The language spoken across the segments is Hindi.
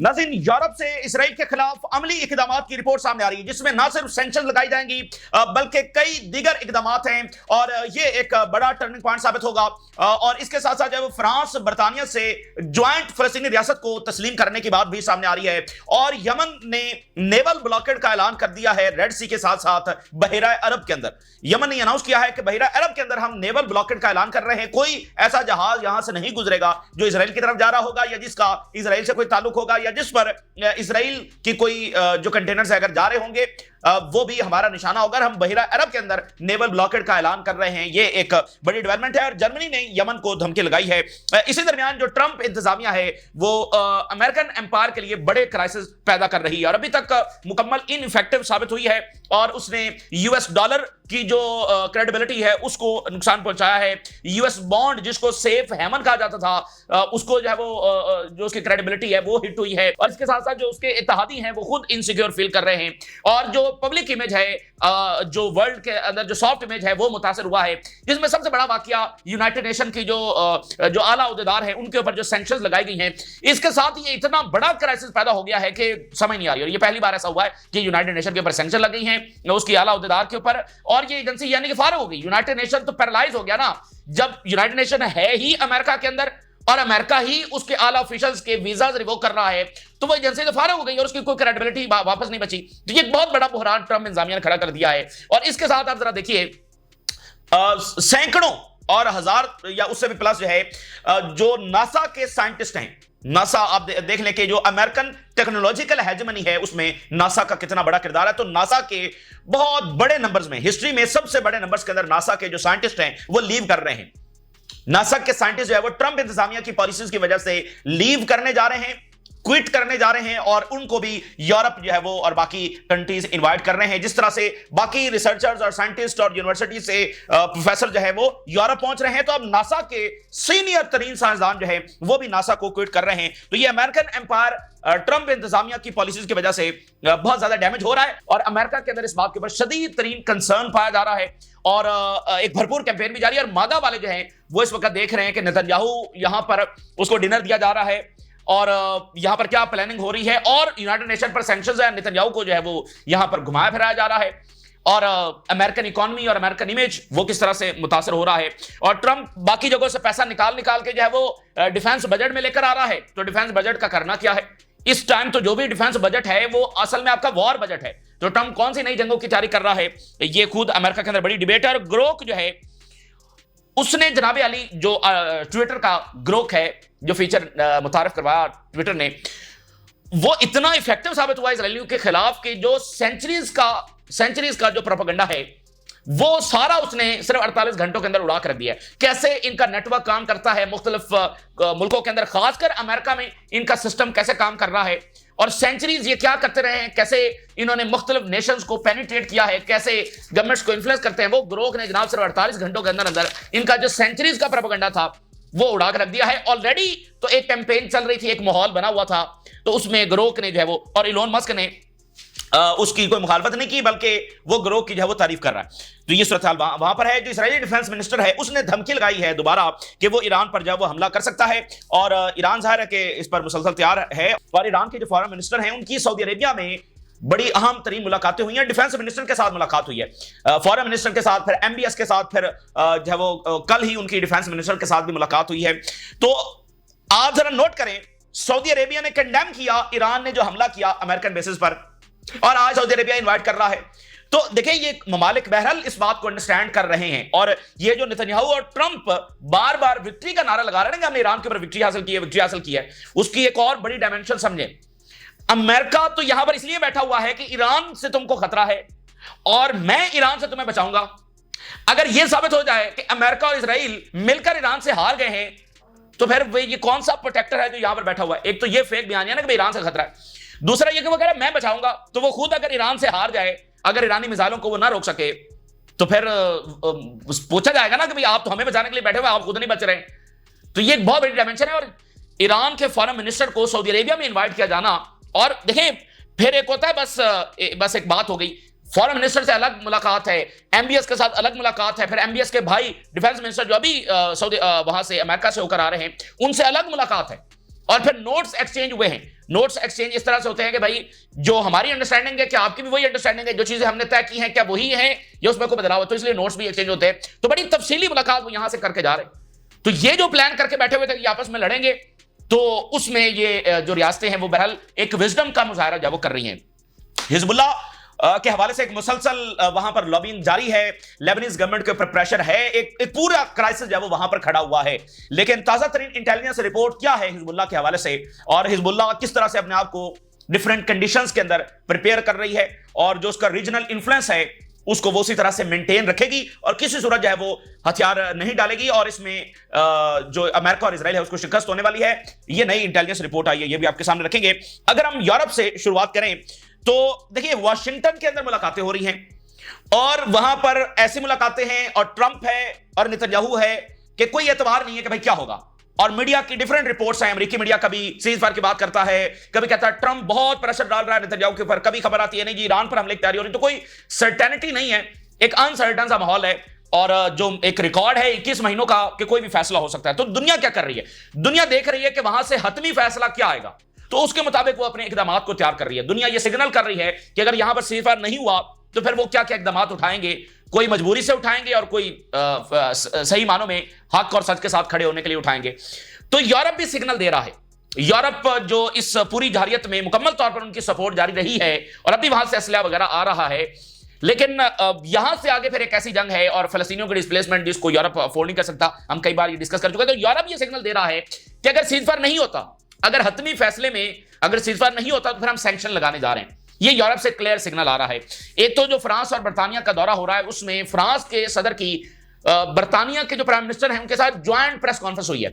नाज़रीन, यूरोप से इसराइल के खिलाफ अमली इकदाम की रिपोर्ट सामने आ रही है, जिसमें न सिर्फ सैंक्शन लगाई जाएंगी बल्कि कई दीगर इकदाम हैं और ये एक बड़ा टर्निंग पॉइंट साबित होगा। और इसके साथ साथ जब फ्रांस बरतानिया से ज्वाइंट फलस्तीनी रियासत को तस्लीम करने की बात भी सामने आ रही है और यमन ने नेवल ब्लॉकेड का ऐलान कर दिया है रेड सी के साथ साथ बहरा अरब के अंदर। यमन ने अनाउंस किया है कि बहरा अरब के अंदर हम नेवल ब्लॉकेड का ऐलान कर रहे हैं, कोई ऐसा जहाज यहां से नहीं गुजरेगा जो इसराइल की तरफ जा रहा होगा या जिसका इसराइल से कोई ताल्लुक होगा या जिस पर इसराइल की कोई जो कंटेनर्स अगर जा रहे होंगे वो भी हमारा निशाना होगा। हम बहरा अरब के अंदर नेवल ब्लॉकेड का ऐलान कर रहे हैं। ये एक बड़ी डेवलपमेंट है और जर्मनी ने यमन को धमकी लगाई है। इसी दरमियान जो ट्रंप इंतजामिया है वो अमेरिकन एम्पायर के लिए बड़े क्राइसिस पैदा कर रही है और अभी तक मुकम्मल इनइफेक्टिव साबित हुई है और उसने यूएस डॉलर की जो क्रेडिबिलिटी है उसको नुकसान पहुंचाया है। यूएस बॉन्ड जिसको सेफ हेवन कहा जाता था उसको जो है वो जो उसकी क्रेडिबिलिटी है वो हिट हुई है और इसके साथ साथ जो उसके इत्तेहादी हैं वो खुद इनसिक्योर फील कर रहे हैं और जो पब्लिक इमेज है जो वर्ल्ड के अंदर जो सॉफ्ट इमेज है वो मुतासर हुआ है, जिसमें सबसे बड़ा वाकया यूनाइटेड नेशन की जो आला ओहदेदार है उनके ऊपर जो सैंक्शंस लगाई गई हैं। इसके साथ ये इतना बड़ा क्राइसिस पैदा हो गया है कि समझ नहीं आ रही और ये पहली बार ऐसा हुआ है कि यूनाइटेड नेशन के ऊपर सैंक्शन लग गई हैं उसकी आला ओहदेदार के ऊपर और ये एजेंसी यानी कि फारिग हो गई। यूनाइटेड नेशन तो पैरालाइज हो गया ना, जब यूनाइटेड नेशन है ही अमेरिका के अंदर और अमेरिका ही उसके आला ऑफिशियल्स के वीजाज रिवोक कर रहा है तो वो एजेंसी तो फारिग हो गई और उसकी कोई क्रेडिबिलिटी वापस नहीं बची। तो ये एक बहुत बड़ा बुहरान ट्रंप इंतजामिया ने खड़ा कर दिया है और इसके साथ आप जरा देखिए सैकड़ों और हजार या उससे भी प्लस जो है जो नासा के साइंटिस्ट हैं, नासा आप देख लें कि जो अमेरिकन टेक्नोलॉजिकल हेजेमनी है उसमें नासा का कितना बड़ा किरदार है। तो नासा के बहुत बड़े नंबर्स में, हिस्ट्री में सबसे बड़े नंबर्स के अंदर नासा के जो साइंटिस्ट हैं वो लीव कर रहे हैं। नासा के साइंटिस्ट जो है वो ट्रंप इंतजामिया की पॉलिसीज की वजह से लीव करने जा रहे हैं, क्विट करने जा रहे हैं और उनको भी यूरोप जो है वो और बाकी कंट्रीज इनवाइट कर रहे हैं। जिस तरह से बाकी रिसर्चर्स और साइंटिस्ट और यूनिवर्सिटी से प्रोफेसर जो है वो यूरोप पहुंच रहे हैं तो अब नासा के सीनियर तरीन साइंसदान जो है वो भी नासा को क्विट कर रहे हैं। तो ये अमेरिकन एम्पायर ट्रंप इंतजामिया की पॉलिसीज की वजह से बहुत ज्यादा डैमेज हो रहा है और अमेरिका के अंदर इस बात के ऊपर शदीद तरीन कंसर्न पाया जा रहा है और एक भरपूर कैंपेन भी जारी है और मागा वाले जो हैं वो इस वक्त देख रहे हैं कि नेतन्याहू यहां पर उसको डिनर दिया जा रहा है और यहां पर क्या प्लानिंग हो रही है और यूनाइटेड नेशन पर सैंक्शंस है, नेतन्याहू को जो है वो यहां पर घुमाया फिराया जा रहा है और अमेरिकन इकोनॉमी और अमेरिकन इमेज वो किस तरह से मुतासर हो रहा है और ट्रंप बाकी जगहों से पैसा निकाल के जो है वो डिफेंस बजट में लेकर आ रहा है। तो डिफेंस बजट का करना क्या है इस टाइम? तो जो भी डिफेंस बजट है वो असल में आपका वॉर बजट है। तो ट्रंप कौन सी नई जंगों की तैयारी कर रहा है ये खुद अमेरिका के अंदर बड़ी डिबेट है। और ग्रोक जो है उसने जनाब अली जो ट्विटर का ग्रोक है जो फीचर मुतारफ करवाया ट्विटर ने, वो इतना इफेक्टिव साबित हुआ इजरायलियों के खिलाफ कि जो सेंचुरीज का जो प्रोपेगेंडा है वो सारा उसने सिर्फ 48 घंटों के अंदर उड़ा कर दिया है। कैसे इनका नेटवर्क काम करता है मुख्तलिफ मुल्कों के अंदर, खासकर अमेरिका में इनका सिस्टम कैसे काम कर रहा है और सेंचुरीज ये क्या करते रहे हैं, कैसे इन्होंने मुख्तलिफ नेशंस को पेनिट्रेट किया है, कैसे गवर्नमेंट्स को इन्फ्लुएंस करते हैं। वो ग्रोक ने जनाब सिर्फ 48 घंटों के अंदर इनका जो सेंचुरीज का प्रोपेगेंडा था वो उड़ा कर रख दिया है। ऑलरेडी तो एक कैंपेन चल रही थी, एक माहौल बना हुआ था, तो उसमें ग्रोक ने जो है वो और इलोन मस्क ने उसकी कोई मुखालफत नहीं की बल्कि वो ग्रोक की जो है वो तारीफ कर रहा है। तो ये सूरत हाल वहां पर है। जो इजरायली डिफेंस मिनिस्टर है उसने धमकी लगाई है दोबारा कि वो ईरान पर जो है वो हमला कर सकता है और ईरान जाहिर है कि इस पर मुसलसल तैयार है। और ईरान के जो फॉरेन मिनिस्टर हैं उनकी सऊदी अरेबिया में बड़ी अहम तरीन मुलाकातें हुई हैं। डिफेंस मिनिस्टर के साथ मुलाकात हुई है, फॉरेन मिनिस्टर के साथ, फिर एमबीएस के साथ, फिर जो है वो कल ही उनकी डिफेंस मिनिस्टर के साथ भी मुलाकात हुई है। तो आप जरा नोट करें, सऊदी अरेबिया ने कंडेम किया ईरान ने जो हमला किया अमेरिकन बेसिस पर और आज सऊदी अरेबिया इनवाइट कर रहा है। तो देखिए ये ममालिक बहरहाल इस बात को अंडरस्टैंड कर रहे हैं और ये जो नेतन्याहू और ट्रंप बार बार विक्ट्री का नारा लगा रहे हैं कि हमने ईरान के ऊपर विक्ट्री हासिल की है, उसकी एक और बड़ी डायमेंशन समझे। अमेरिका तो यहां पर इसलिए बैठा हुआ है कि ईरान से तुमको खतरा है और मैं ईरान से तुम्हें बचाऊंगा। अगर यह साबित हो जाए कि अमेरिका और इजराइल मिलकर ईरान से हार गए हैं तो फिर ये कौन सा प्रोटेक्टर है जो यहां पर बैठा हुआ है? एक तो ये फेक बयान है ना कि ईरान से खतरा है, दूसरा ये कि वो कह रहा है मैं बचाऊंगा। तो वो खुद अगर ईरान से हार जाए, अगर ईरानी मिसाइलों को वो ना रोक सके तो फिर पूछा जाएगा ना कि भाई आप तो हमें बचाने के लिए बैठे हुए, आप खुद नहीं बच रहे। तो ये एक बहुत बड़ी डायमेंशन है। और ईरान के फॉरेन मिनिस्टर को सऊदी अरेबिया में इन्वाइट किया जाना, और देखें फिर एक होता है बस एक बात हो गई, फॉरेन मिनिस्टर से अलग मुलाकात है, एमबीएस के साथ अलग मुलाकात है, फिर एमबीएस के भाई डिफेंस मिनिस्टर जो अभी सऊदी वहां से अमेरिका से होकर आ रहे हैं उनसे अलग मुलाकात है। और फिर नोट्स एक्सचेंज हुए हैं। नोट्स एक्सचेंज इस तरह से होते हैं कि भाई जो हमारी अंडरस्टैंडिंग है क्या आपकी भी वही अंडरस्टैंडिंग है, जो चीजें हमने तय की हैं क्या वही है या उसमें कोई बदलाव है, तो इसलिए नोट्स भी एक्सचेंज होते हैं। तो बड़ी तफसीली मुलाकात वो यहां से करके जा रहे हैं। तो ये जो प्लान करके बैठे हुए थे कि आपस में लड़ेंगे, तो उसमें ये जो रियासतें हैं वो बहरहाल एक विजडम का मुजाहरा जो वो कर रही हैं। हिजबुल्लाह के हवाले से एक मुसलसल वहां पर लॉबिंग जारी है, लेबनीज गवर्नमेंट के ऊपर प्रेशर है, एक पूरा क्राइसिस जो है वो वहां पर खड़ा हुआ है। लेकिन ताजा तरीन इंटेलिजेंस रिपोर्ट क्या है हिजबुल्लाह के हवाले से, और हिजबुल्लाह किस तरह से अपने आप को डिफरेंट कंडीशंस के अंदर प्रिपेयर कर रही है, और जो उसका रीजनल इन्फ्लुएंस है उसको वो उसी तरह से मेंटेन रखेगी और किसी सूरत जो है वो हथियार नहीं डालेगी, और इसमें जो अमेरिका और इजराइल है उसको शिकस्त होने वाली है। ये नई इंटेलिजेंस रिपोर्ट आई है, ये भी आपके सामने रखेंगे। अगर हम यूरोप से शुरुआत करें तो देखिए वाशिंगटन के अंदर मुलाकातें हो रही हैं, और वहां पर ऐसी मुलाकातें हैं और ट्रंप है और नेतन्याहू है कि कोई एतबार नहीं है कि भाई क्या होगा। और मीडिया की डिफरेंट रिपोर्ट्स हैं, अमेरिकी मीडिया कभी सीज फायर की बात करता है, कभी कहता है ट्रंप बहुत प्रेशर डाल रहा है नेतन्याहू के ऊपर, कभी खबर आती है नहीं जी ईरान पर हमले की तैयारी हो रही। तो कोई सर्टेनिटी नहीं है, एक अनसर्टन सा माहौल है, और जो एक रिकॉर्ड है 21 महीनों का कि कोई भी फैसला हो सकता है। तो दुनिया क्या कर रही है, दुनिया देख रही है कि वहां से हतमी फैसला क्या आएगा, तो उसके मुताबिक वो अपने इकदाम को तैयार कर रही है। दुनिया ये सिग्नल कर रही है कि अगर यहां पर सीज फायर नहीं हुआ तो फिर वो क्या क्या इकदाम उठाएंगे, कोई मजबूरी से उठाएंगे और कोई सही मानों में हक और सच के साथ खड़े होने के लिए उठाएंगे। तो यूरोप भी सिग्नल दे रहा है। यूरोप जो इस पूरी जारियत में मुकम्मल तौर पर उनकी सपोर्ट जारी रही है और अभी वहां से असला वगैरह आ रहा है, लेकिन यहां से आगे फिर एक ऐसी जंग है और फलस्तीनियों की डिस्प्लेसमेंट जिसको यूरोप अफोर्ड नहीं कर सकता। हम कई बार ये डिस्कस कर चुके हैं। तो यूरोप ये सिग्नल दे रहा है कि अगर सीज फायर नहीं होता, अगर हतमी फैसले में अगर सीज फायर नहीं होता तो फिर हम सैंक्शन लगाने जा रहे हैं। ये यूरोप से क्लियर सिग्नल आ रहा है। एक तो जो फ्रांस और बर्तानिया का दौरा हो रहा है उसमें फ्रांस के सदर की बर्तानिया के जो प्राइम मिनिस्टर हैं उनके साथ ज्वाइंट प्रेस कॉन्फ्रेंस हुई है,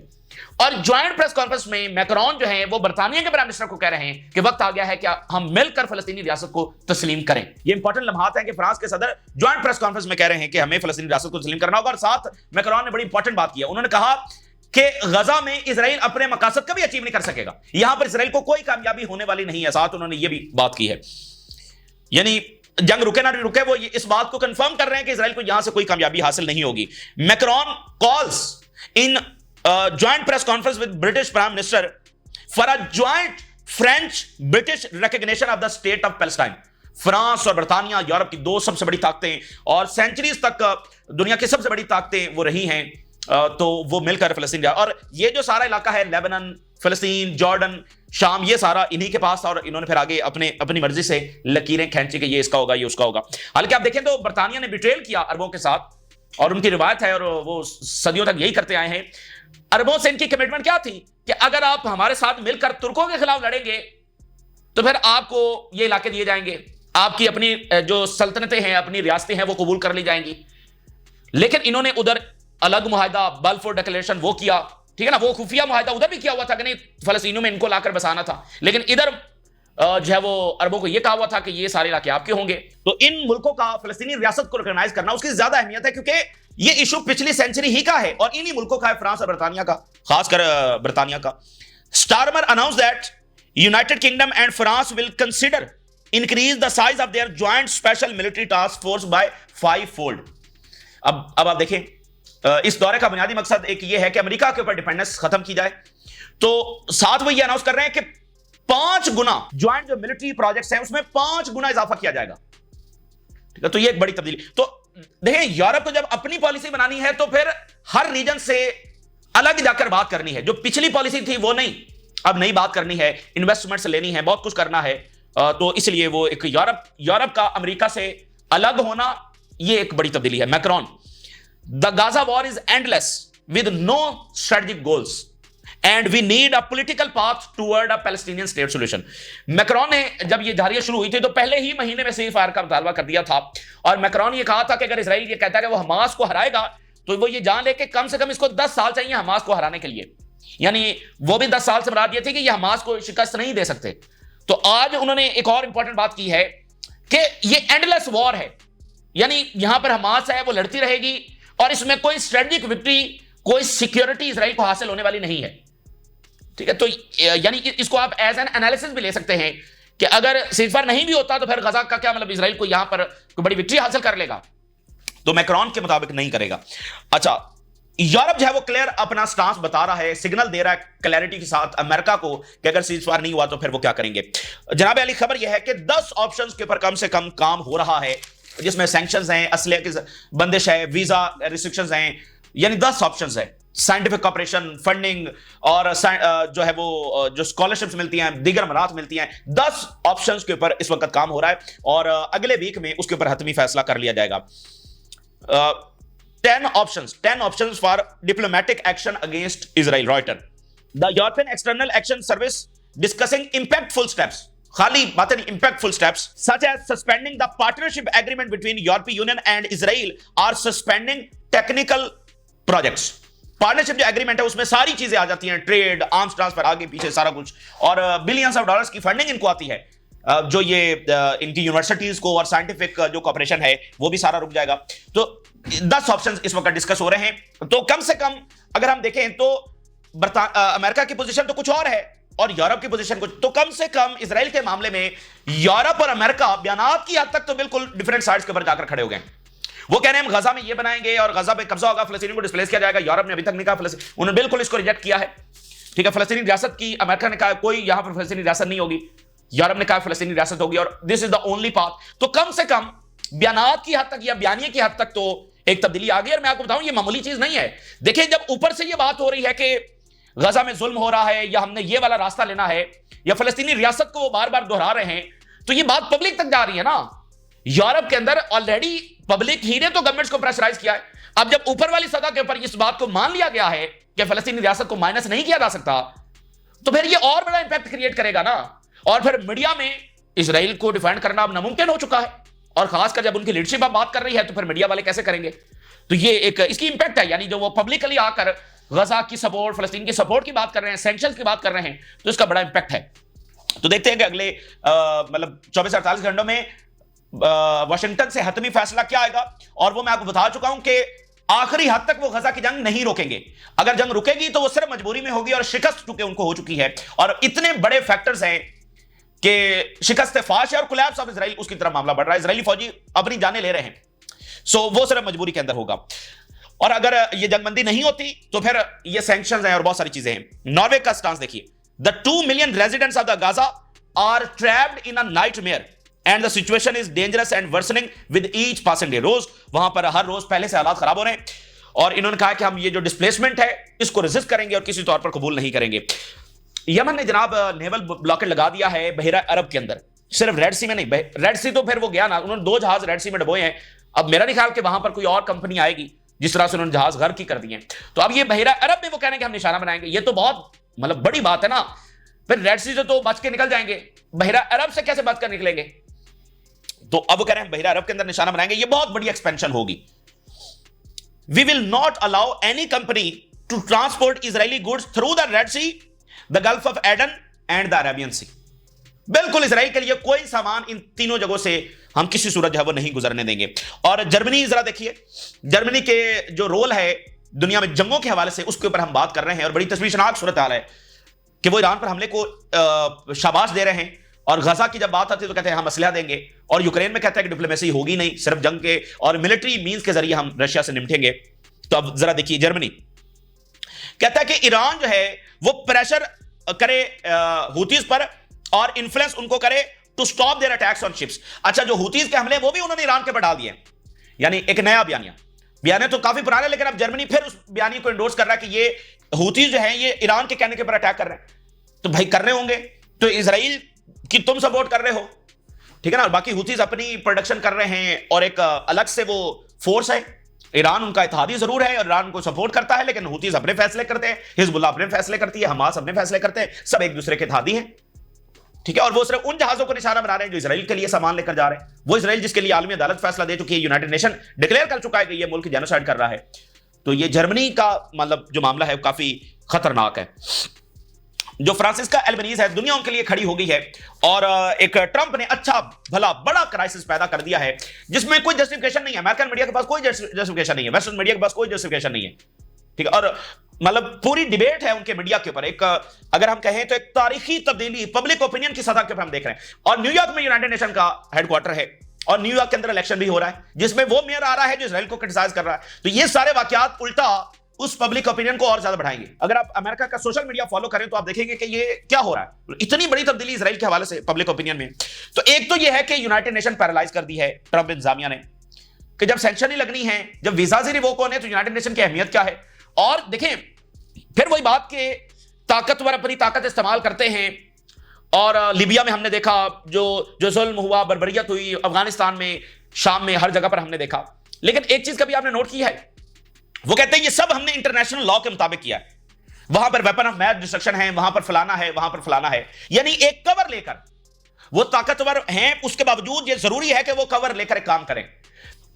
और ज्वाइंट प्रेस कॉन्फ्रेंस में मैक्रोन जो है वो बर्तानिया के प्राइम मिनिस्टर को कह रहे हैं कि वक्त आ गया है कि हम मिलकर फलस्तीनी रियासत को तस्लीम करें। ये इंपॉर्टेंट लम्हात है कि फ्रांस के सदर ज्वाइंट प्रेस कॉन्फ्रेंस में कह रहे हैं कि हमें फलस्तीनी रियासत को तस्लीम करना होगा। और साथ मैक्रोन ने बड़ी इंपॉर्टेंट बात की है, उन्होंने कहा कि गजा में इजराइल अपने मकासद कभी अचीव नहीं कर सकेगा, यहां पर इजराइल को कोई कामयाबी होने वाली नहीं है। साथ उन्होंने ये भी बात की है, यानी जंग रुके ना रुके वो इस बात को कंफर्म कर रहे हैं कि इजराइल को यहां से कोई कामयाबी हासिल नहीं होगी। Macron calls in joint press conference with British prime minister for a joint French British recognition of the state of Palestine. France और बर्तानिया यूरोप की दो सबसे बड़ी ताकतें और सेंचुरीज तक दुनिया की सबसे बड़ी ताकतें वो रही हैं, तो वो मिलकर फलस्तीन, और ये जो सारा इलाका है लेबनान, फलस्तीन, जॉर्डन, शाम, ये सारा इन्हीं के पास था। और इन्होंने फिर आगे अपनी मर्जी से लकीरें खींची कि ये इसका होगा, ये उसका होगा। हालांकि आप देखें तो बर्तानिया ने बिट्रेल किया अरबों के साथ, और उनकी रिवायत है और वो सदियों तक यही करते आए हैं। अरबों से इनकी कमिटमेंट क्या थी कि अगर आप हमारे साथ मिलकर तुर्कों के खिलाफ लड़ेंगे तो फिर आपको ये इलाके दिए जाएंगे, आपकी अपनी जो सल्तनतें हैं, अपनी रियासतें हैं, वो कबूल कर ली जाएंगी। लेकिन इन्होंने उधर अलग मुआहदा बल्फोर डिक्लेरेशन वो किया, ठीक है ना, वो खुफिया मुआहदा उधर भी किया हुआ था कि नहीं फलस्तीनियों में इनको लाकर बसाना था, लेकिन इधर जो है वो अरबों को ये कहा हुआ था कि ये सारे इलाके आपके होंगे। तो इन मुल्कों का फलस्तीनी रियासत को रिकॉग्नाइज करना उसकी ज्यादा अहमियत है, क्योंकि ये इशू पिछली सेंचुरी ही का है और इन्हीं मुल्कों का है, फ्रांस और बर्तानिया का, खासकर बर्तानिया का। Starmer announce that United kingdom and France will consider increase the size of their joint special military task force by 5-fold। अब आप देखें, इस दौरे का बुनियादी मकसद एक ये है कि अमेरिका के ऊपर डिपेंडेंस खत्म की जाए। तो साथ वो ये अनाउंस कर रहे हैं कि 5 गुना ज्वाइंट जो मिलिट्री प्रोजेक्ट्स हैं उसमें 5 गुना इजाफा किया जाएगा, ठीक है। तो ये एक बड़ी तब्दीली। तो देखिए यूरोप को जब अपनी पॉलिसी बनानी है तो फिर हर रीजन से अलग जाकर बात करनी है। जो पिछली पॉलिसी थी वो नहीं, अब नई बात करनी है, इन्वेस्टमेंट से लेनी है, बहुत कुछ करना है। तो इसलिए वो एक यूरोप का अमेरिका से अलग होना, ये एक बड़ी तब्दीली है। Macron, the Gaza war is endless with no strategic goals and we need a political path toward a Palestinian state solution. Macron ने जब ये जारिया शुरू हुई थी तो पहले ही महीने में सीज फायर का मुतालबा कर दिया था, और मैक्रोन ये कहा था कि अगर इजराइल ये कहता है कि वो हमास को हराएगा तो वो ये जान ले कि कम से कम इसको 10 साल चाहिए हमास को हराने के लिए। यानी वो भी 10 साल से मुराद ये थी कि ये हमास को शिकस्त नहीं दे सकते। तो आज उन्होंने एक और इंपॉर्टेंट बात की है कि ये एंडलेस वॉर है, यानी यहां पर हमास है वो लड़ती रहेगी और इसमें कोई स्ट्रेटेजिक विक्ट्री, कोई सिक्योरिटी इजराइल को हासिल होने वाली नहीं है, ठीक है। तो यानी इसको आप एज एन एनालिसिस भी ले सकते हैं कि अगर सीजफायर नहीं भी होता तो फिर गजा का क्या मतलब, इजराइल को यहां पर कोई बड़ी विक्ट्री हासिल कर लेगा। तो मैक्रोन के मुताबिक नहीं करेगा। अच्छा, यूरोप जो है वो क्लियर अपना स्टांस बता रहा है, सिग्नल दे रहा है क्लैरिटी के साथ अमेरिका को कि अगर सीजफायर नहीं हुआ तो फिर वो क्या करेंगे। जनाब अली, खबर यह है कि 10 ऑप्शंस के ऊपर कम से कम काम हो रहा है, जिसमें सैंक्शंस हैं, असले की बंदिश है, वीजा रिस्ट्रिक्शंस हैं, यानी 10 ऑप्शंस है। साइंटिफिक कॉपरेशन, फंडिंग और जो है वो जो स्कॉलरशिप्स मिलती हैं, दीगर मराहत मिलती हैं, 10 ऑप्शंस के ऊपर इस वक्त काम हो रहा है और अगले वीक में उसके ऊपर हतमी फैसला कर लिया जाएगा। 10 options for diplomatic action against Israel. Reuters. The European External Action Service discussing impactful steps. खाली बातें नहीं, impactful steps such as suspending the partnership agreement between European Union and Israel or suspending technical projects. Partnership जो एग्रीमेंट है उसमें सारी चीजें आ जाती हैं, ट्रेड, आर्म्स ट्रांसफर, आगे पीछे सारा कुछ, और बिलियंस ऑफ डॉलर्स की फंडिंग इनको आती है। जो ये इनकी यूनिवर्सिटीज को और साइंटिफिक जो कॉपरेशन है वो भी सारा रुक जाएगा। तो 10 ऑप्शंस इस वक्त डिस्कस हो रहे हैं। तो कम से कम अगर हम देखें तो अमेरिका की पोजीशन तो कुछ और है और यूरोप की पोजीशन कुछ, तो कम से कम इजराइल के मामले में यूरोप और अमेरिका बयानात की हद तक तो बिल्कुल डिफरेंट साइड्स के ऊपर जाकर खड़े हो गए। वो कह रहे हैं हम गजा में ये बनाएंगे और गजा पे कब्जा होगा, फलस्तीनियों को डिस्प्लेस किया जाएगा। यूरोप ने अभी तक नहीं कहा, उन्होंने बिल्कुल इसको रिजेक्ट किया है। ठीक है, फलस्तीनी रियासत की अमेरिका ने कहा कोई यहां पर फलस्तीनी रियासत नहीं होगी, यूरोप ने कहा फलस्तीनी रियासत होगी और this is the only path. तो कम से कम बयानात की हद तक या बयानिए की हद तक तो एक तब्दीली आ गई। और मैं आपको बताऊं ये मामूली चीज नहीं है। देखिए, जब ऊपर से ये बात हो रही है कि गजा में जुल्म हो रहा है या हमने ये वाला रास्ता लेना है या फलस्तीनी रियासत को वो बार बार दोहरा रहे हैं, तो ये बात पब्लिक तक जा रही है ना। यूरोप के अंदर ऑलरेडी पब्लिक ही ने तो गवर्नमेंट्स को प्रेशराइज किया है। अब जब ऊपर वाली सतह के ऊपर इस बात को मान लिया गया है कि फलस्तीनी रियासत को माइनस नहीं किया जा सकता, तो फिर ये और बड़ा इंपैक्ट क्रिएट करेगा ना। और फिर मीडिया में इजराइल को डिफेंड करना अब नामुमकिन हो चुका है, और खासकर जब उनकी लीडरशिप अब बात कर रही है तो फिर मीडिया वाले कैसे करेंगे। तो ये एक इसकी इंपैक्ट है, यानी जो वो पब्लिकली आकर गजा की सपोर्ट, फलस्तीन की सपोर्ट की बात कर रहे हैं, सैंक्शंस की बात कर रहे हैं, तो इसका बड़ा इंपैक्ट है। तो देखते हैं कि अगले मतलब 24-48 घंटों में वाशिंगटन से हतमी फैसला क्या आएगा। और वो मैं आपको बता चुका हूं कि आखिरी हद तक वो गजा की जंग नहीं रोकेंगे। अगर जंग रुकेगी तो वो सिर्फ मजबूरी में होगी और शिकस्त चुके उनको हो चुकी है। और इतने बड़े फैक्टर्स हैं कि शिकस्त फाश है और कोलैप्स ऑफ इजराइल, उसकी तरफ मामला बढ़ रहा है। इजरायली फौजी अपनी जानें ले रहे हैं, सो वो सिर्फ मजबूरी के अंदर होगा। और अगर ये जंगबंदी नहीं होती तो फिर ये सैंक्शंस हैं और बहुत सारी चीजें हैं। नॉर्वे का स्टांस देखिए, the 2 million residents of the Gaza are trapped in a nightmare and the situation is dangerous and worsening with each passing day. रोज वहां पर हर रोज पहले से हालात खराब हो रहे हैं और इन्होंने कहा कि हम ये जो डिस्प्लेसमेंट है इसको रेजिस्ट करेंगे और किसी तौर पर कबूल नहीं करेंगे। यमन ने जनाब नेवल ब्लॉकेट लगा दिया है बहरा अरब के अंदर, सिर्फ रेड सी में नहीं। रेड सी तो फिर वो गया ना, उन्होंने 2 जहाज रेड सी में डबोए हैं। अब मेरा नहीं ख्याल कि वहां पर कोई और कंपनी आएगी, जिस तरह से उन्होंने जहाज गर्क की कर दिए। तो अब ये बहरा अरब में वो कह रहे हैं कि हम निशाना बनाएंगे, ये तो बहुत मतलब बड़ी बात है ना। फिर रेड सी से तो बच के निकल जाएंगे, बहरा अरब से कैसे बच कर निकलेंगे। तो अब वो कह रहे हैं बहरा अरब के अंदर निशाना बनाएंगे, ये बहुत बड़ी एक्सपेंशन होगी। We will not allow any company to transport Israeli goods through the Red Sea, the Gulf of Aden and the Arabian Sea. बिल्कुल इजराइल के लिए कोई सामान इन तीनों जगहों से हम किसी सूरत जो है वो नहीं गुजरने देंगे। और जर्मनी जरा देखिए, जर्मनी के जो रोल है दुनिया में जंगों के हवाले से, उसके ऊपर हम बात कर रहे हैं। और बड़ी तशवीशनाक सूरत हाल है कि वो ईरान पर हमले को शाबाश दे रहे हैं और गजा की जब बात आती है तो कहते हैं हम असलहा देंगे, और यूक्रेन में कहते हैं कि डिप्लोमेसी होगी नहीं, सिर्फ जंग के और मिलिट्री मींस के जरिए हम रशिया से निपटेंगे। तो अब जरा देखिए, जर्मनी कहता है कि ईरान जो है वो प्रेशर करे हुतीज पर और इन्फ्लुएंस उनको करे to stop their attacks on ships. अच्छा, जो हुतीज के हमले वो भी उन्होंने ईरान के पर डाल दिए, यानी एक नया बयानिया तो काफी पुराना, लेकिन अब जर्मनी फिर उस बयानी को एंडोर्स कर रहा है कि ये हुतीज जो है ये ईरान के कहने के पर अटैक कर रहे हैं। तो भाई कर रहे होंगे तो इजराइल की तुम सपोर्ट कर रहे हो, ठीक है ना। बाकी हुतीज अपनी प्रोडक्शन कर रहे हैं और एक अलग से वो फोर्स है। ईरान उनका इत्तेहादी जरूर है और ईरान को सपोर्ट करता है, लेकिन हुतीज अपने फैसले करते हैं, हिजबुल्लाह अपने फैसले करती है, हमास अपने फैसले करते हैं, सब एक दूसरे के इत्तेहादी हैं, ठीक है। और वो सिर्फ उन जहाजों को निशाना बना रहे हैं जो इजराइल के लिए सामान लेकर जा रहे हैं। वो इजराइल जिसके लिए आलमी अदालत फैसला दे चुकी है, यूनाइटेड नेशन डिक्लेयर कर चुका है कि ये मुल्क जेनोसाइड कर रहा है। तो ये जर्मनी का मतलब जो मामला है वो काफी खतरनाक है। जो फ्रांसिस्का एल्बनीज है दुनिया उनके लिए खड़ी हो गई है और एक ट्रंप ने अच्छा भला बड़ा क्राइसिस पैदा कर दिया है जिसमें कोई जस्टिफिकेशन नहीं है। अमेरिकन मीडिया के पास कोई जस्टिफिकेशन नहीं है, वेस्टर्न मीडिया के पास कोई जस्टिफिकेशन नहीं है, ठीक है। और मतलब पूरी डिबेट है उनके मीडिया के ऊपर। एक अगर हम कहें तो एक तारीखी तब्दीली पब्लिक ओपिनियन की सतह के ऊपर हम देख रहे हैं। और न्यूयॉर्क में यूनाइटेड नेशन का हेडक्वार्टर है और न्यूयॉर्क के अंदर इलेक्शन भी हो रहा है जिसमें वो मेयर आ रहा है जो इजराइल को क्रिटिसाइज कर रहा है। तो ये सारे वाकयात उल्टा उस पब्लिक ओपिनियन को और ज्यादा बढ़ाएंगे। अगर आप अमेरिका का सोशल मीडिया फॉलो करें तो आप देखेंगे कि ये क्या हो रहा है, इतनी बड़ी तब्दीली इजराइल के हवाले से पब्लिक ओपिनियन में। तो एक तो ये है कि यूनाइटेड नेशन पैरालाइज कर दी है ट्रंप इंतजामिया ने, कि जब सैंक्शन ही लगनी है, जब वीजा से रिवोक होने, तो यूनाइटेड नेशन की अहमियत क्या है। और देखें फिर वही बात के ताकतवर अपनी ताकत इस्तेमाल करते हैं। और लीबिया में हमने देखा जो जो जुल्म हुआ, बर्बरियत हुई, अफगानिस्तान में, शाम में, हर जगह पर हमने देखा। लेकिन एक चीज कभी आपने नोट की है, वो कहते हैं ये सब हमने इंटरनेशनल लॉ के मुताबिक किया है। वहां पर वेपन ऑफ मैस डिस्ट्रक्शन है, वहां पर फलाना है, वहां पर फलाना है, यानी एक कवर लेकर वो ताकतवर हैं, उसके बावजूद ये जरूरी है कि वो कवर लेकर काम करें।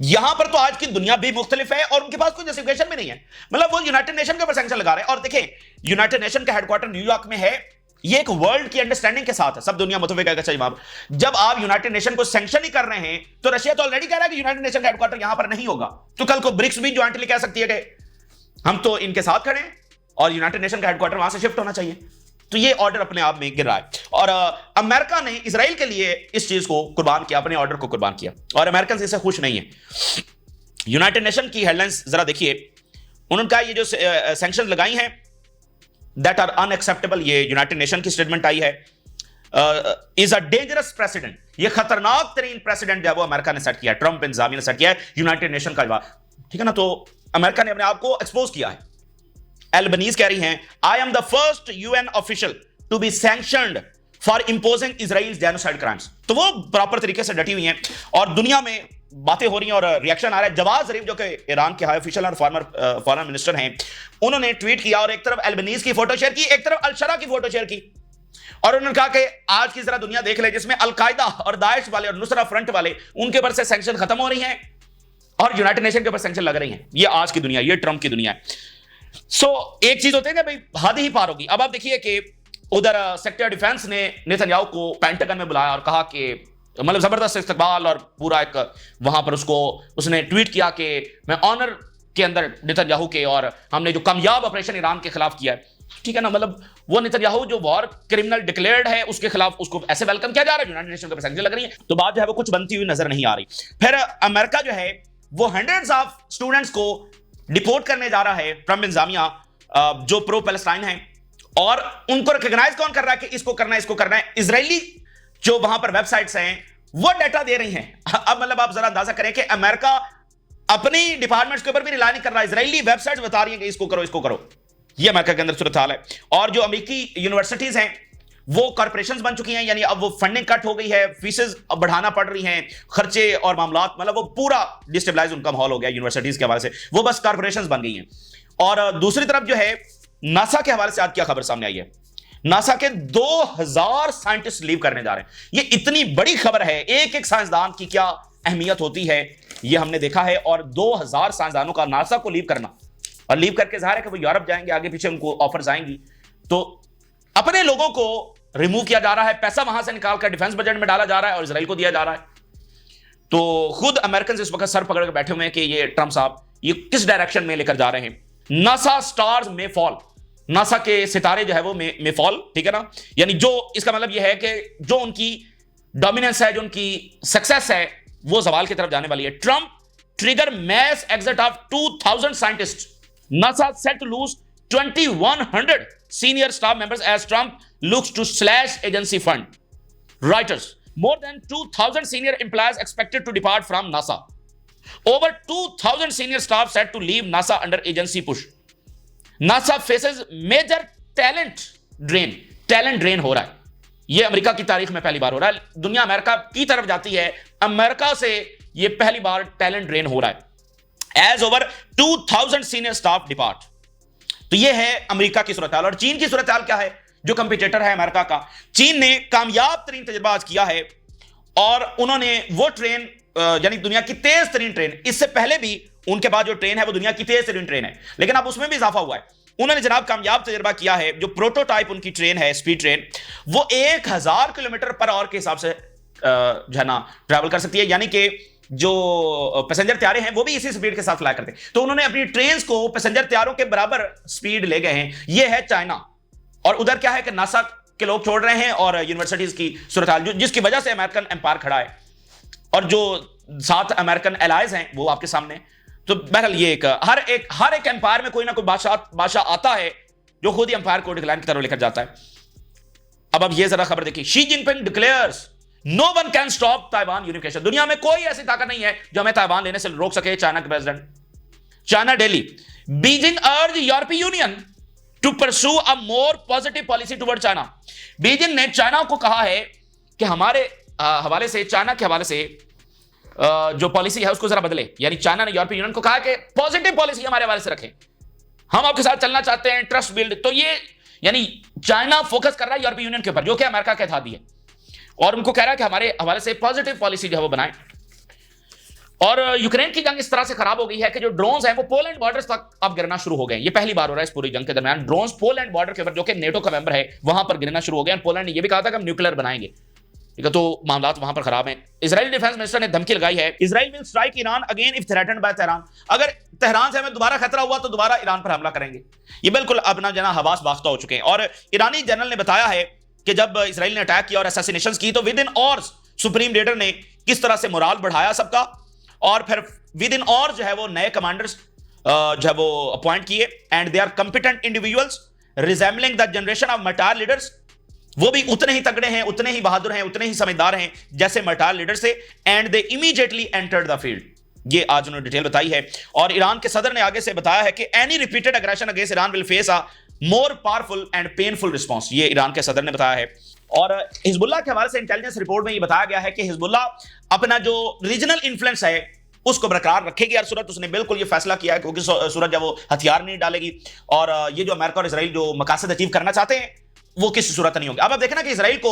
यहां पर तो आज की दुनिया भी मुख्तलिफ है और उनके पास कोई जस्टिफिकेशन भी नहीं है, मतलब वो यूनाइटेड नेशन के ऊपर सैंक्शन लगा रहे हैं। और देखें यूनाइटेड नेशन का हेडक्वार्टर न्यूयॉर्क में है, ये एक वर्ल्ड की अंडरस्टैंडिंग के साथ है, सब दुनिया मुतफिक है। अच्छा जवाब, जब आप यूनाइटेड नेशन को सैंक्शन ही कर रहे हैं तो रशिया तो ऑलरेडी कह रहा है कि यूनाइटेड नेशन का हेडक्वार्टर यहां पर नहीं होगा, तो कल को ब्रिक्स भी ज्वाइंटली कह सकती है कि हम तो इनके साथ खड़े हैं और यूनाइटेड नेशन का हेडक्वार्टर वहां से शिफ्ट होना चाहिए। तो ये ऑर्डर अपने आप में गिर रहा है। और अमेरिका ने इजराइल के लिए इस चीज को कुर्बान किया, अपने ऑर्डर को कुर्बान किया, और अमेरिकन इससे खुश नहीं है। यूनाइटेड नेशन की हेडलाइंस जरा देखिए, उन्होंने कहा ये जो सैंक्शन लगाई हैं दैट आर अनएक्सेप्टेबल, ये यूनाइटेड नेशन की स्टेटमेंट आई है, इज अ डेंजरस प्रेसिडेंट, ये खतरनाक तरीन प्रेसिडेंट जो वो अमेरिका ने सेट किया, ट्रंप इंतजामिया ने सेट किया है यूनाइटेड नेशन का जवाब, ठीक है ना। तो अमेरिका ने अपने आप को एक्सपोज किया है। एल्बनीज कह रही हैं, I am the first UN official to be sanctioned for imposing Israel genocide crimes. तो वो प्रॉपर तरीके से डटी हुई हैं और दुनिया में बातें हो रही हैं और रिएक्शन आ रहा है। जवाद जरीफ जो कि ईरान के हाई ऑफिशियल और फॉरेन मिनिस्टर हैं, उन्होंने ट्वीट किया और एक तरफ एल्बनीज की फोटो शेयर की, एक तरफ अल-शरा की फोटो शेयर की, और उन्होंने कहा कि आज की जरा दुनिया देख ले जिसमें अल-कायदा और दाइश वाले और नुसरा फ्रंट वाले उनके ऊपर से सैंक्शन खत्म हो रही हैं और यूनाइटेड नेशन के ऊपर सैंक्शन लग रही हैं। ये आज की दुनिया, ये ट्रंप की दुनिया है। एक चीज होती है कि भाई हद ही पार होगी। अब आप देखिए कि उधर सेक्रेटरी डिफेंस ने नेतन्याहू को पेंटागन में बुलाया और कहा कि मतलब जबरदस्त इस्तकबाल, और पूरा एक वहां पर उसने ट्वीट किया कि मैं ऑनर के अंदर नेतन्याहू के, और हमने जो कामयाब ऑपरेशन ईरान के खिलाफ किया है, ठीक है ना। मतलब वो नेतन्याहू जो वॉर क्रिमिनल डिक्लेयर्ड है उसके खिलाफ उसको ऐसे वेलकम किया जा रहा है, यूनाइटेड नेशन के सैंक्शन लग रही है, तो बात जो है वो कुछ बनती हुई नजर नहीं आ रही। फिर अमेरिका जो है वो हंड्रेड्स ऑफ स्टूडेंट्स को डिपोर्ट करने जा रहा है, ट्रंप इंतजामिया जो प्रो पैलेस्टाइन है, और उनको रिकॉग्नाइज कौन कर रहा है कि इसको करना है, इसको करना है। इजरायली जो वहां पर वेबसाइट्स हैं वो डाटा दे रही हैं। अब मतलब आप जरा अंदाजा करें कि अमेरिका अपनी डिपार्टमेंट्स के ऊपर भी रिलाई नहीं कर रहा, इजरायली वेबसाइट्स बता रही हैं कि इसको करो, इसको करो। ये अमेरिका के अंदर सूरत हाल है। और जो अमेरिकी यूनिवर्सिटीज हैं वो कॉर्पोरेशंस बन चुकी हैं, यानी अब वो फंडिंग कट हो गई है, फीसेस अब बढ़ाना पड़ रही हैं, खर्चे और मामलात, मतलब वो पूरा डिस्टेबलाइज उनका माहौल हो गया यूनिवर्सिटीज के हवाले से, वो बस कॉर्पोरेशंस बन गई हैं। और दूसरी तरफ जो है नासा के हवाले से आज क्या खबर सामने आई है, नासा के 2000 साइंटिस्ट लीव करने जा रहे हैं। ये इतनी बड़ी खबर है, एक एक साइंसदान की क्या अहमियत होती है ये हमने देखा है। और 2000 साइंसदानों का नासा को लीव करना, और लीव करके जाहिर है कि वो यूरोप जाएंगे, आगे पीछे उनको ऑफर्स आएंगी, तो अपने लोगों को रिमूव किया जा रहा है, पैसा वहां से निकालकर डिफेंस बजट में डाला जा रहा है और इजराइल को दिया जा रहा है। तो खुद अमेरिकन इस वक्त सर पकड़ के बैठे हुए हैं कि ये ट्रंप साहब ये किस डायरेक्शन में लेकर जा रहे हैं। नासा स्टार्स में फॉल, नासा के सितारे जो है वो में फॉल, ठीक है ना। यानी जो इसका मतलब ये है कि जो उनकी डोमिनेंस है, जो उनकी सक्सेस है, वो सवाल की तरफ जाने वाली है। Trump trigger mass exit of 2000 scientist, NASA set to lose 2100 senior staff members as Trump looks to slash agency fund. Reuters, more than 2000 senior employees expected to depart from NASA. Over 2000 senior staff set to leave NASA under agency push. NASA faces major talent drain हो रहा है। यह अमेरिका की तारीख में पहली बार हो रहा है। दुनिया अमेरिका की तरफ जाती है, अमेरिका से यह पहली बार टैलेंट ड्रेन हो रहा है। As over 2000 senior staff depart. तो ये है अमेरिका की सूरत हाल। और चीन की सूरत हाल क्या है, जो कंपटीटर है अमेरिका का। चीन ने कामयाब तरीन तजुर्बा आज किया है और उन्होंने वो ट्रेन, यानी दुनिया की तेज तरीन ट्रेन, इससे पहले भी उनके पास जो ट्रेन है वो दुनिया की तेज तरीन ट्रेन है, लेकिन अब उसमें भी इजाफा हुआ है। उन्होंने जनाब कामयाब तजुर्बा किया है। जो प्रोटोटाइप उनकी ट्रेन है, स्पीड ट्रेन, वो 1000 किलोमीटर पर आवर के हिसाब से जो है ना ट्रैवल कर सकती है, यानी कि जो पैसेंजर त्यारे हैं वो भी इसी स्पीड के साथ फ्लाई करते हैं। तो उन्होंने अपनी ट्रेन्स को पैसेंजर त्यारों के बराबर स्पीड ले गए हैं। ये है चाइना, और उधर क्या है कि नासा के लोग छोड़ रहे हैं और यूनिवर्सिटीज की सूरत हाल, जिसकी वजह से अमेरिकन एम्पायर खड़ा है। और जो साथ अमेरिकन एलाइज हैं वो आपके सामने, तो बहरहाल ये हर एक एम्पायर में कोई ना कोई बादशाह आता है जो खुद ही एम्पायर को डिक्लाइन की तरफ लेकर जाता है। अब ये जरा खबर देखिए, Xi Jinping declares no one can stop Taiwan unification. दुनिया में कोई ऐसी ताकत नहीं है जो हमें ताइवान लेने से रोक सके। चाइना के president, China daily, Beijing urge European Union to pursue a more positive policy toward China. Beijing ने चाइना को कहा है कि हमारे हवाले से, चाइना के हवाले से जो पॉलिसी है उसको जरा बदले। यानी चाइना ने यूरोपीय यूनियन को कहा कि पॉजिटिव पॉलिसी हमारे हवाले से रखें, हम आपके साथ चलना चाहते हैं, ट्रस्ट बिल्ड। तो ये यानी चाइना फोकस कर रहा है यूरोपीय यूनियन के ऊपर, जो कि अमेरिका के हाथ है, और उनको कह रहा है कि हमारे हवाले से पॉजिटिव पॉलिसी जो है वो बनाएं। और यूक्रेन की जंग इस तरह से खराब हो गई है कि जो ड्रोन्स हैं वो पोलैंड बॉर्डर तक अब गिरना शुरू हो गए। ये पहली बार हो रहा है इस पूरी जंग के दरमियान, ड्रोन्स पोलैंड बॉर्डर के ऊपर, जो कि नेटो का मेंबर है, वहां पर गिरना शुरू हो गए। पोलैंड ने यह भी कहा था कि हम न्यूक्लियर बनाएंगे, ठीक है, तो मामला वहां पर खराब है। इजराइल डिफेंस मिनिस्टर ने धमकी लगाई है, Israel will strike Iran again if threatened bye Tehran. अगर तेहरान से हमें दोबारा खतरा हुआ तो दोबारा ईरान पर हमला करेंगे। ये बिल्कुल अपना जना हवास बाख्ता हो चुके हैं। और ईरानी जनरल ने बताया है कि जब इजराइल ने अटैक किया और असैसिनेशंस की तो with in hours supreme leader ने किस तरह से मोराल बढ़ाया सबका, और फिर विद इन आवर्स जो है वो नए कमांडर्स जो है वो अपॉइंट किए, and they are competent individuals resembling the generation of martyr leaders. वो भी उतने ही तगड़े हैं, उतने ही बहादुर हैं, उतने ही समझदार हैं जैसे मर्टायर लीडर से, and they immediately entered the field. ये आज उन्होंने डिटेल बताई है। और ईरान के सदर ने आगे से बताया है कि any repeated aggression against Iran will face a more powerful and painful response. ये ईरान के सदर ने बताया है। और हिजबुल्लाह के हवाले से इंटेलिजेंस रिपोर्ट में ये बताया गया है कि हिजबुल्लाह अपना जो रीजनल इन्फ्लुएंस है उसको बरकरार रखेगी हर सूरत। उसने बिल्कुल ये फैसला किया है क्योंकि सूरत जब वो हथियार नहीं डालेगी, और ये जो अमेरिका और इजराइल जो मकासद अचीव करना चाहते हैं वो किसी सूरत नहीं होगी। अब आप देखें ना कि इजराइल को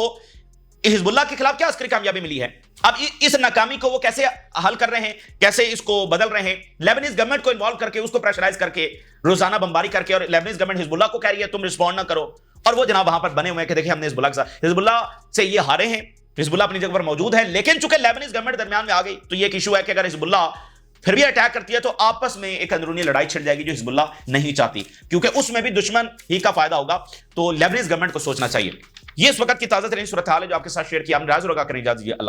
हिजबुल्लाह के खिलाफ क्या अस्करी कामयाबी मिली है। अब इस नाकामी को वो कैसे हल कर रहे हैं, कैसे इसको बदल रहे हैं, लेबनीज गवर्नमेंट को इन्वॉल्व करके, उसको प्रेशराइज करके, रोजाना बमबारी करके, और लेबनीज गवर्नमेंट हिजबुल्लाह को कह रही है तुम रिस्पॉन्ड ना करो, और वो जनाब वहां पर बने हुए हैं कि देखिए हमने हिजबुल्लाह से ये हारे हैं, हिजबुल्लाह अपनी जगह पर मौजूद है, लेकिन चूंकि लेबनीज गवर्नमेंट दरमियान में आ गई तो ये एक इशू है कि अगर हिजबुल्लाह फिर भी अटैक करती है तो आपस में एक अंदरूनी लड़ाई छिड़ जाएगी जो हिजबुल्लाह नहीं चाहती, क्योंकि उसमें भी दुश्मन ही का फायदा होगा। तो लेबनीज गवर्नमेंट को सोचना चाहिए। ये इस वक्त की ताजा तरीन सूरत हाल है जो आपके साथ शेयर किया। हम राज रोगा करें, इजाजत दीजिए। अल्लाह।